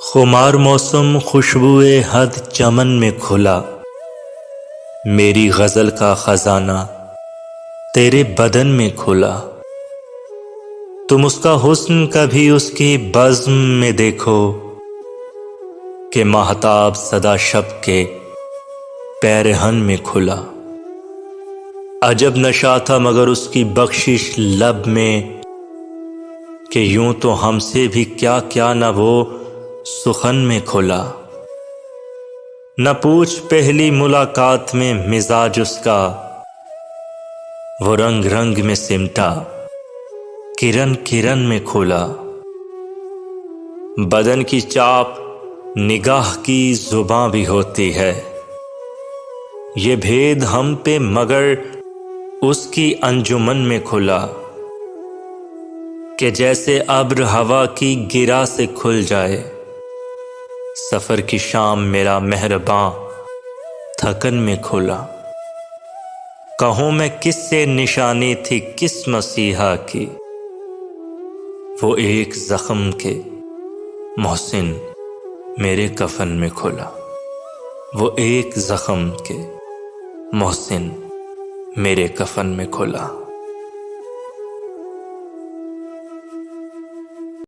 खुमार मौसम खुशबुए हद चमन में खुला। मेरी गज़ल का खजाना तेरे बदन में खुला। तुम उसका हुस्न कभी उसकी बज़्म में देखो कि महताब सदा शब के पैरहन में खुला। अजब नशा था मगर उसकी बख्शिश लब में कि यूं तो हमसे भी क्या क्या न वो सुखन में खुला। न पूछ पहली मुलाकात में मिजाज उसका वो रंग रंग में सिमटा किरण किरण में खुला। बदन की चाप निगाह की जुबां भी होती है, ये भेद हम पे मगर उसकी अंजुमन में खुला। कि जैसे अब्र हवा की गिरा से खुल जाए, सफर की शाम मेरा मेहरबां थकन में खुला। कहूँ मैं किससे निशानी थी किस मसीहा की, वो एक जख्म के मोहसिन मेरे कफन में खुला। वो एक जख्म के मोहसिन मेरे कफन में खुला।